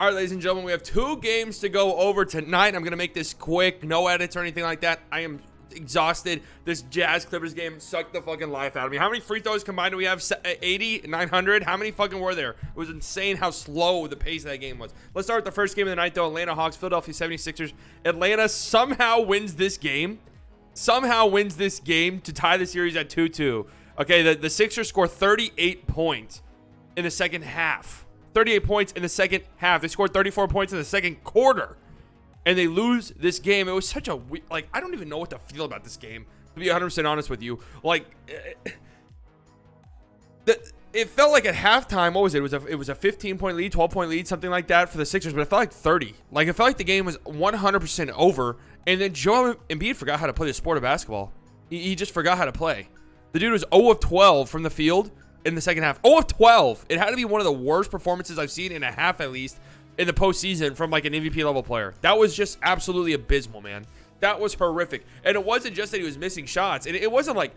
All right, ladies and gentlemen, we have 2 games to go over tonight. I'm going to make this quick, no edits or anything like that. I am exhausted. This Jazz Clippers game sucked the fucking life out of me. How many free throws combined do we have? 80, 900? How many fucking were there? It was insane how slow the pace of that game was. Let's start with the first game of the night, though. Atlanta Hawks, Philadelphia 76ers. Atlanta somehow wins this game. Somehow wins this game to tie the series at 2-2. Okay, the Sixers score 38 points in the second half. 38 points in the second half. They scored 34 points in the second quarter. And they lose this game. It was such a like, I don't even know what to feel about this game, to be 100% honest with you. Like, it felt like at halftime, what was it? It was a 15-point lead, 12-point lead, something like that for the Sixers, but it felt like 30. Like, it felt like the game was 100% over. And then Joel Embiid forgot how to play the sport of basketball. He just forgot how to play. The dude was 0 of 12 from the field in the second half. 0 of 12. It had to be one of the worst performances I've seen in a half, at least, in the postseason from like an MVP level player. That was just absolutely abysmal, man. That was horrific. And it wasn't just that he was missing shots. And it wasn't like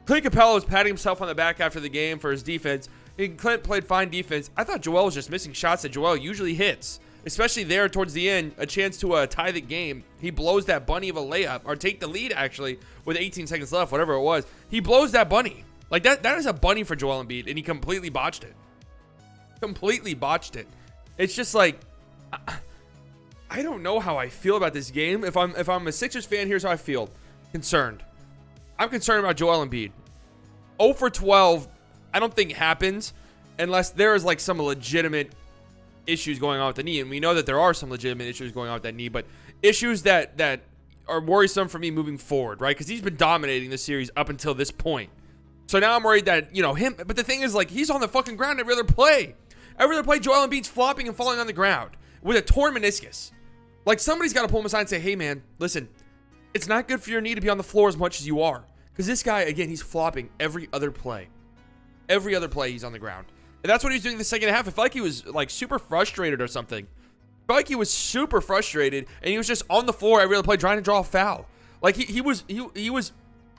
Clint Capella was patting himself on the back after the game for his defense. And Clint played fine defense. I thought Joel was just missing shots that Joel usually hits, especially there towards the end, a chance to tie the game. He blows that bunny of a layup, or take the lead actually with 18 seconds left, whatever it was. He blows that bunny. Like, that is a bunny for Joel Embiid, and he completely botched it. Completely botched it. It's just like, I don't know how I feel about this game. If I'm a Sixers fan, here's how I feel. Concerned. I'm concerned about Joel Embiid. 0 for 12, I don't think happens unless there is like some legitimate issues going on with the knee. And we know that there are some legitimate issues going on with that knee, but issues that are worrisome for me moving forward, right? Because he's been dominating the series up until this point. So now I'm worried that, him. But the thing is, like, he's on the fucking ground every other play. Every other play, Joel Embiid's flopping and falling on the ground with a torn meniscus. Like, somebody's got to pull him aside and say, hey, man, listen, it's not good for your knee to be on the floor as much as you are. Because this guy, again, he's flopping every other play. Every other play, he's on the ground. And that's what he was doing in the second half. It felt like he was, like, super frustrated or something. It felt like he was super frustrated, and he was just on the floor every other play trying to draw a foul. Like, he was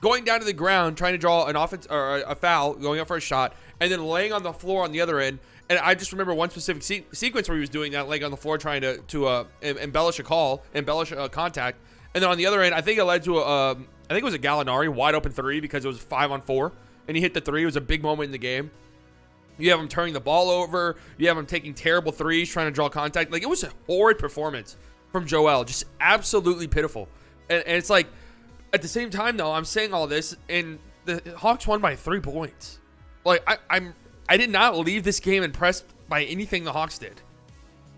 going down to the ground trying to draw an offense or a foul, going up for a shot, and then laying on the floor on the other end. And I just remember one specific sequence where he was doing that, laying on the floor trying to embellish a contact. And then on the other end, I think it led to I think it was a Gallinari wide open 3 because it was 5-on-4, and he hit the 3. It was a big moment in the game. You have him turning the ball over. You have him taking terrible threes, trying to draw contact. Like, it was a horrid performance from Joel, just absolutely pitiful. And it's like, at the same time, though, I'm saying all this, and the Hawks won by 3 points. Like, I did not leave this game impressed by anything the Hawks did.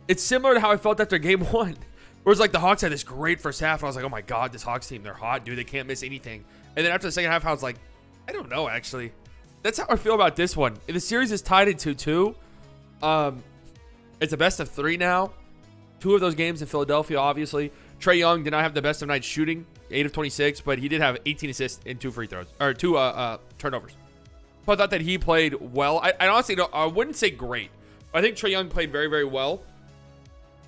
It's similar to how I felt after game 1. Where it's like the Hawks had this great first half, and I was like, oh my God, this Hawks team, they're hot, dude. They can't miss anything. And then after the second half, I was like, I don't know, actually. That's how I feel about this one. The series is tied at 2-2. It's a best of 3 now. 2 of those games in Philadelphia, obviously. Trae Young did not have the best of night shooting, 8 of 26, but he did have 18 assists and 2 free throws, or 2 turnovers. So I thought that he played well. I honestly don't, I wouldn't say great. I think Trae Young played very, very well.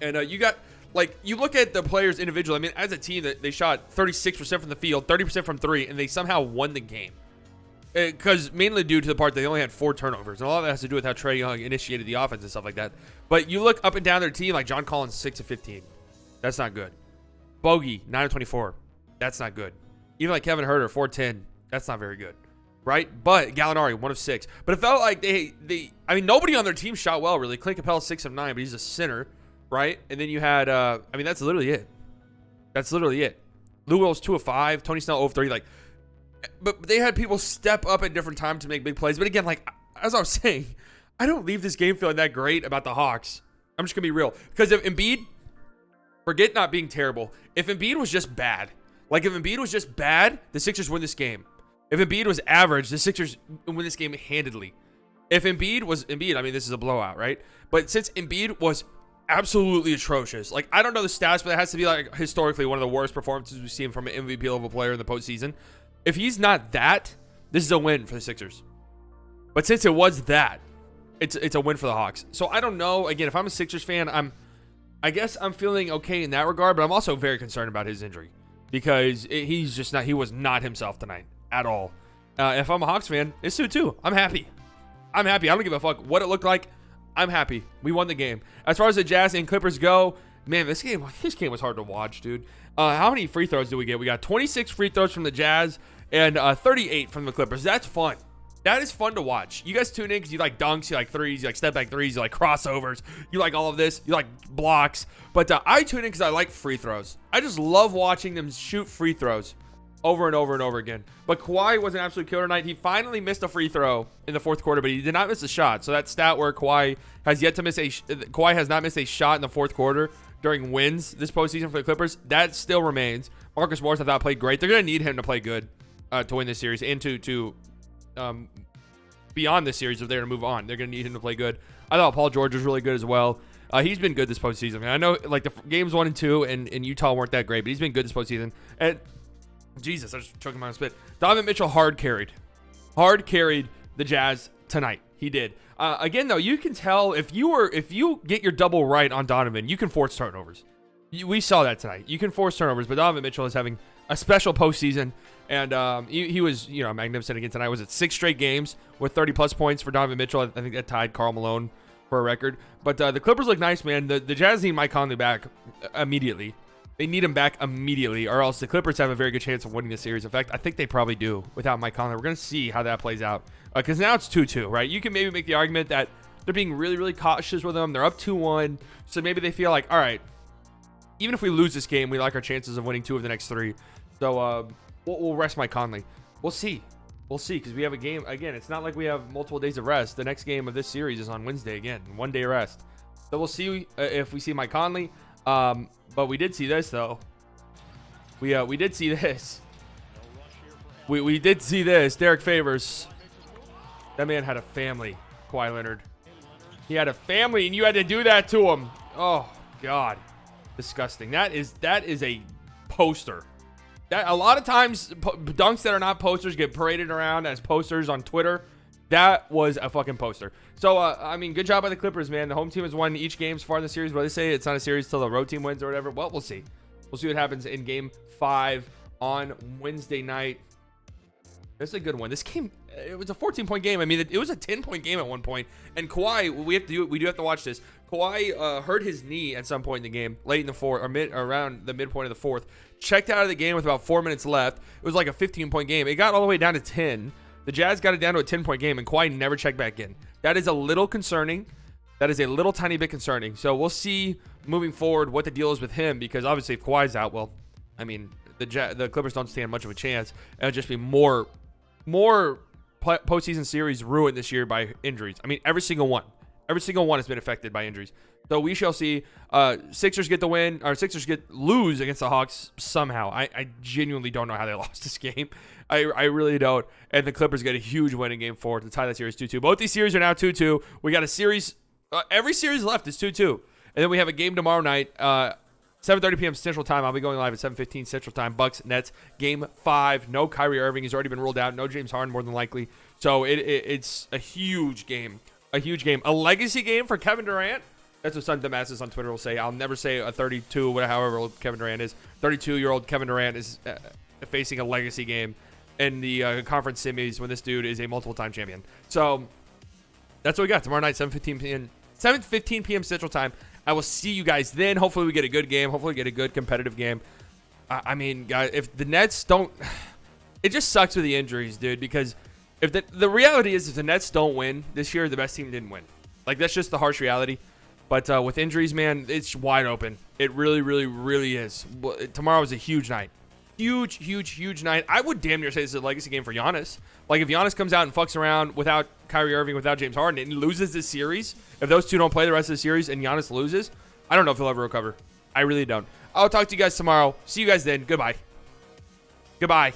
And you got, like, you look at the players individually. I mean, as a team, they shot 36% from the field, 30% from 3, and they somehow won the game. Because mainly due to the part they only had 4 turnovers. And a lot of that has to do with how Trae Young initiated the offense and stuff like that. But you look up and down their team, like John Collins, 6 of 15. That's not good. Bogey, 9 of 24. That's not good. Even like Kevin Huerter, 4-10. That's not very good. Right? But Gallinari, 1 of 6. But it felt like I mean, nobody on their team shot well, really. Clint Capella, 6 of 9, but he's a center. Right? And then you had, I mean, that's literally it. That's literally it. Lou Will's 2 of 5. Tony Snell, 0 of 3. Like, but they had people step up at different times to make big plays. But again, like, as I was saying, I don't leave this game feeling that great about the Hawks. I'm just going to be real. Because if Embiid, forget not being terrible. If Embiid was just bad, the Sixers win this game. If Embiid was average, the Sixers win this game handedly. If Embiid was Embiid, I mean, this is a blowout, right? But since Embiid was absolutely atrocious, like, I don't know the stats, but it has to be, like, historically one of the worst performances we've seen from an MVP level player in the postseason. If he's not that, this is a win for the Sixers. But since it was that, it's a win for the Hawks. So I don't know. Again, if I'm a Sixers fan, I guess I'm feeling okay in that regard, but I'm also very concerned about his injury because he was not himself tonight at all. If I'm a Hawks fan, it's 2-2. I'm happy. I don't give a fuck what it looked like. I'm happy. We won the game. As far as the Jazz and Clippers go, man, this game was hard to watch, dude. How many free throws do we get? We got 26 free throws from the Jazz and 38 from the Clippers. That's fun. That is fun to watch. You guys tune in because you like dunks, you like threes, you like step back threes, you like crossovers, you like all of this, you like blocks. But I tune in because I like free throws. I just love watching them shoot free throws over and over and over again. But Kawhi was an absolute killer tonight. He finally missed a free throw in the fourth quarter, but he did not miss a shot. So that stat where Kawhi has not missed a shot in the fourth quarter during wins this postseason for the Clippers, that still remains. Marcus Morris, I thought, played great. They're going to need him to play good to win this series and to beyond this series if they're going to move on. They're going to need him to play good. I thought Paul George was really good as well. He's been good this postseason. I mean, I know like the games 1 and 2 and Utah weren't that great, but he's been good this postseason. And Jesus, I just choking my spit. Donovan Mitchell hard carried the Jazz tonight. He did. Again, though, you can tell if you get your double right on Donovan, you can force turnovers. We saw that tonight. You can force turnovers, but Donovan Mitchell is having a special postseason, and he was magnificent again tonight. Was it 6 straight games with 30+ points for Donovan Mitchell? I think that tied Karl Malone for a record. But the Clippers look nice, man. The Jazz need Mike Conley back immediately. They need him back immediately, or else the Clippers have a very good chance of winning the series. In fact, I think they probably do without Mike Conley. We're going to see how that plays out. Because now it's 2-2, right? You can maybe make the argument that they're being really, really cautious with them. They're up 2-1. So maybe they feel like, all right, even if we lose this game, we like our chances of winning 2 of the next 3. So we'll rest Mike Conley. We'll see. We'll see, because we have a game. Again, it's not like we have multiple days of rest. The next game of this series is on Wednesday again. 1 day rest. So we'll see if we see Mike Conley. But we did see this, though. We did see this. We did see this. Derrick Favors. That man had a family, Kawhi Leonard. He had a family, and you had to do that to him. Oh, God. Disgusting. That is a poster. That a lot of times, dunks that are not posters get paraded around as posters on Twitter. That was a fucking poster. So, I mean, good job by the Clippers, man. The home team has won each game so far in the series, but they say it's not a series till the road team wins or whatever. Well, we'll see. We'll see what happens in Game 5 on Wednesday night. This is a good one. This game, it was a 14-point game. I mean, it was a 10-point game at one point. And Kawhi, we do have to watch this. Kawhi hurt his knee at some point in the game, late in the fourth, or around the midpoint of the fourth. Checked out of the game with about 4 minutes left. It was like a 15-point game. It got all the way down to 10. The Jazz got it down to a 10-point game, and Kawhi never checked back in. That is a little concerning. That is a little tiny bit concerning. So we'll see moving forward what the deal is with him, because obviously if Kawhi's out, well, I mean, the Clippers don't stand much of a chance. It'll just be more postseason series ruined this year by injuries. I mean, every single one has been affected by injuries. So we shall see. Sixers get the win, or Sixers lose against the Hawks somehow. I genuinely don't know how they lost this game. I really don't. And the Clippers get a huge win in Game 4 to tie that series 2-2. Both these series are now 2-2. We got a series. Every series left is 2-2. And then we have a game tomorrow night, 7:30 p.m. Central Time. I'll be going live at 7:15 Central Time. Bucks, Nets, Game 5. No Kyrie Irving. He's already been ruled out. No James Harden, more than likely. So it's a huge game. A huge game. A legacy game for Kevin Durant. That's what Son Damascus on Twitter will say. I'll never say a 32, however old Kevin Durant is. 32-year-old Kevin Durant is facing a legacy game in the conference semis when this dude is a multiple-time champion. So that's what we got tomorrow night, 7:15 p.m. Central Time. I will see you guys then. Hopefully we get a good game. Hopefully we get a good competitive game. I mean, guys, if the Nets don't... It just sucks with the injuries, dude, because if the reality is if the Nets don't win this year, the best team didn't win. Like, that's just the harsh reality. But with injuries, man, it's wide open. It really, really, really is. Tomorrow is a huge night. Huge, huge, huge night. I would damn near say this is a legacy game for Giannis. Like, if Giannis comes out and fucks around without Kyrie Irving, without James Harden, and loses this series, if those two don't play the rest of the series and Giannis loses, I don't know if he'll ever recover. I really don't. I'll talk to you guys tomorrow. See you guys then. Goodbye. Goodbye.